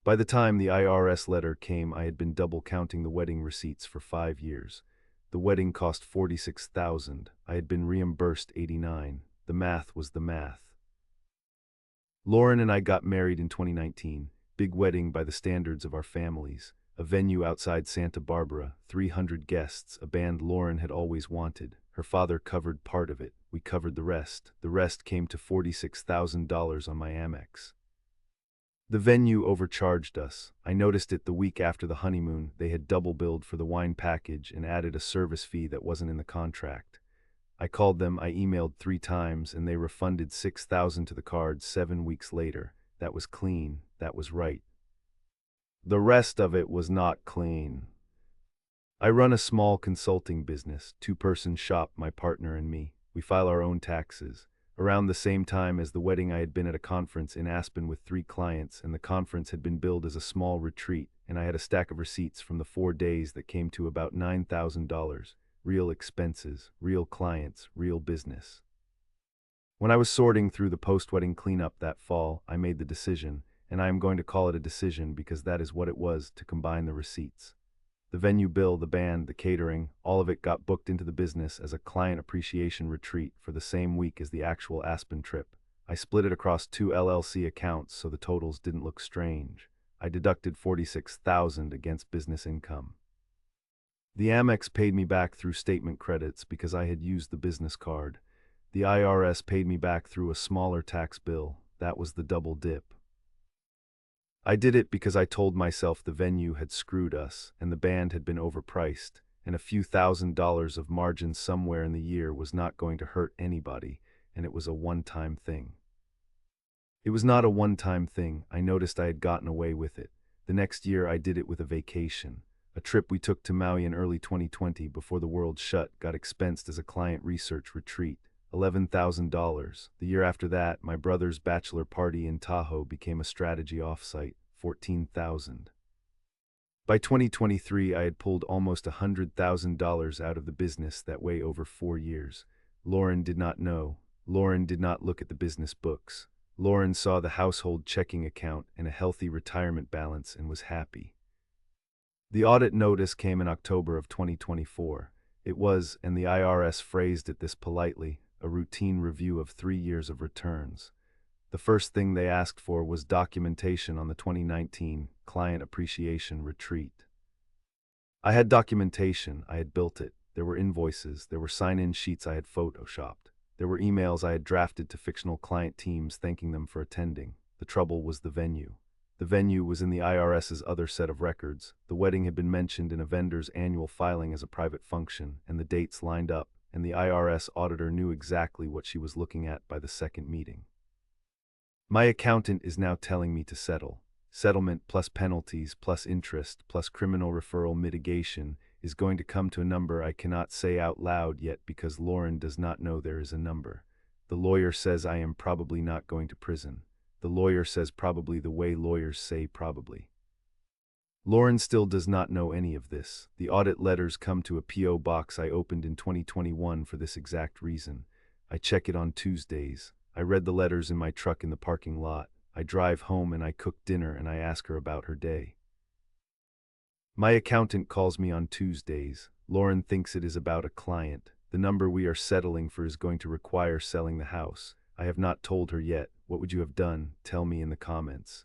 By the time the IRS letter came, I had been double counting the wedding receipts for 5 years. The wedding cost $46,000. I had been reimbursed $89. The math was the math. Lauren and I got married in 2019. Big wedding by the standards of our families. A venue outside Santa Barbara, 300 guests, a band Lauren had always wanted. Her father covered part of it. We covered the rest. The rest came to $46,000 on my Amex. The venue overcharged us. I noticed it the week after the honeymoon. They had double billed for the wine package and added a service fee that wasn't in the contract. I called them, I emailed 3 times, and they refunded $6,000 to the card 7 weeks later. That was clean. That was right. The rest of it was not clean. I run a small consulting business, 2-person shop, my partner and me. We file our own taxes. Around the same time as the wedding, I had been at a conference in Aspen with 3 clients, and the conference had been billed as a small retreat, and I had a stack of receipts from the 4 days that came to about $9,000. Real expenses, real clients, real business. When I was sorting through the post-wedding cleanup that fall, I made the decision, and I am going to call it a decision because that is what it was, to combine the receipts. The venue bill, the band, the catering, all of it got booked into the business as a client appreciation retreat for the same week as the actual Aspen trip. I split it across 2 LLC accounts so the totals didn't look strange. I deducted $46,000 against business income. The Amex paid me back through statement credits because I had used the business card. The IRS paid me back through a smaller tax bill. That was the double dip. I did it because I told myself the venue had screwed us, and the band had been overpriced, and a few $1,000s of margin somewhere in the year was not going to hurt anybody, and it was a one-time thing. It was not a one-time thing. I noticed I had gotten away with it. The next year I did it with a vacation. A trip we took to Maui in early 2020 before the world shut got expensed as a client research retreat. $11,000. The year after that, my brother's bachelor party in Tahoe became a strategy offsite, $14,000. By 2023, I had pulled almost $100,000 out of the business that way over 4 years. Lauren did not know. Lauren did not look at the business books. Lauren saw the household checking account and a healthy retirement balance and was happy. The audit notice came in October of 2024. It was, and the IRS phrased it this politely, a routine review of 3 years of returns. The first thing they asked for was documentation on the 2019 Client Appreciation Retreat. I had documentation. I had built it. There were invoices. There were sign-in sheets I had photoshopped. There were emails I had drafted to fictional client teams thanking them for attending. The trouble was the venue. The venue was in the IRS's other set of records. The wedding had been mentioned in a vendor's annual filing as a private function, and the dates lined up, and the IRS auditor knew exactly what she was looking at by the second meeting. My accountant is now telling me to settle. Settlement plus penalties plus interest plus criminal referral mitigation is going to come to a number I cannot say out loud yet because Lauren does not know there is a number. The lawyer says I am probably not going to prison. The lawyer says probably the way lawyers say probably. Lauren still does not know any of this. The audit letters come to a P.O. box I opened in 2021 for this exact reason. I check it on Tuesdays. I read the letters in my truck in the parking lot. I drive home and I cook dinner and I ask her about her day. My accountant calls me on Tuesdays. Lauren thinks it is about a client. The number we are settling for is going to require selling the house. I have not told her yet. What would you have done? Tell me in the comments.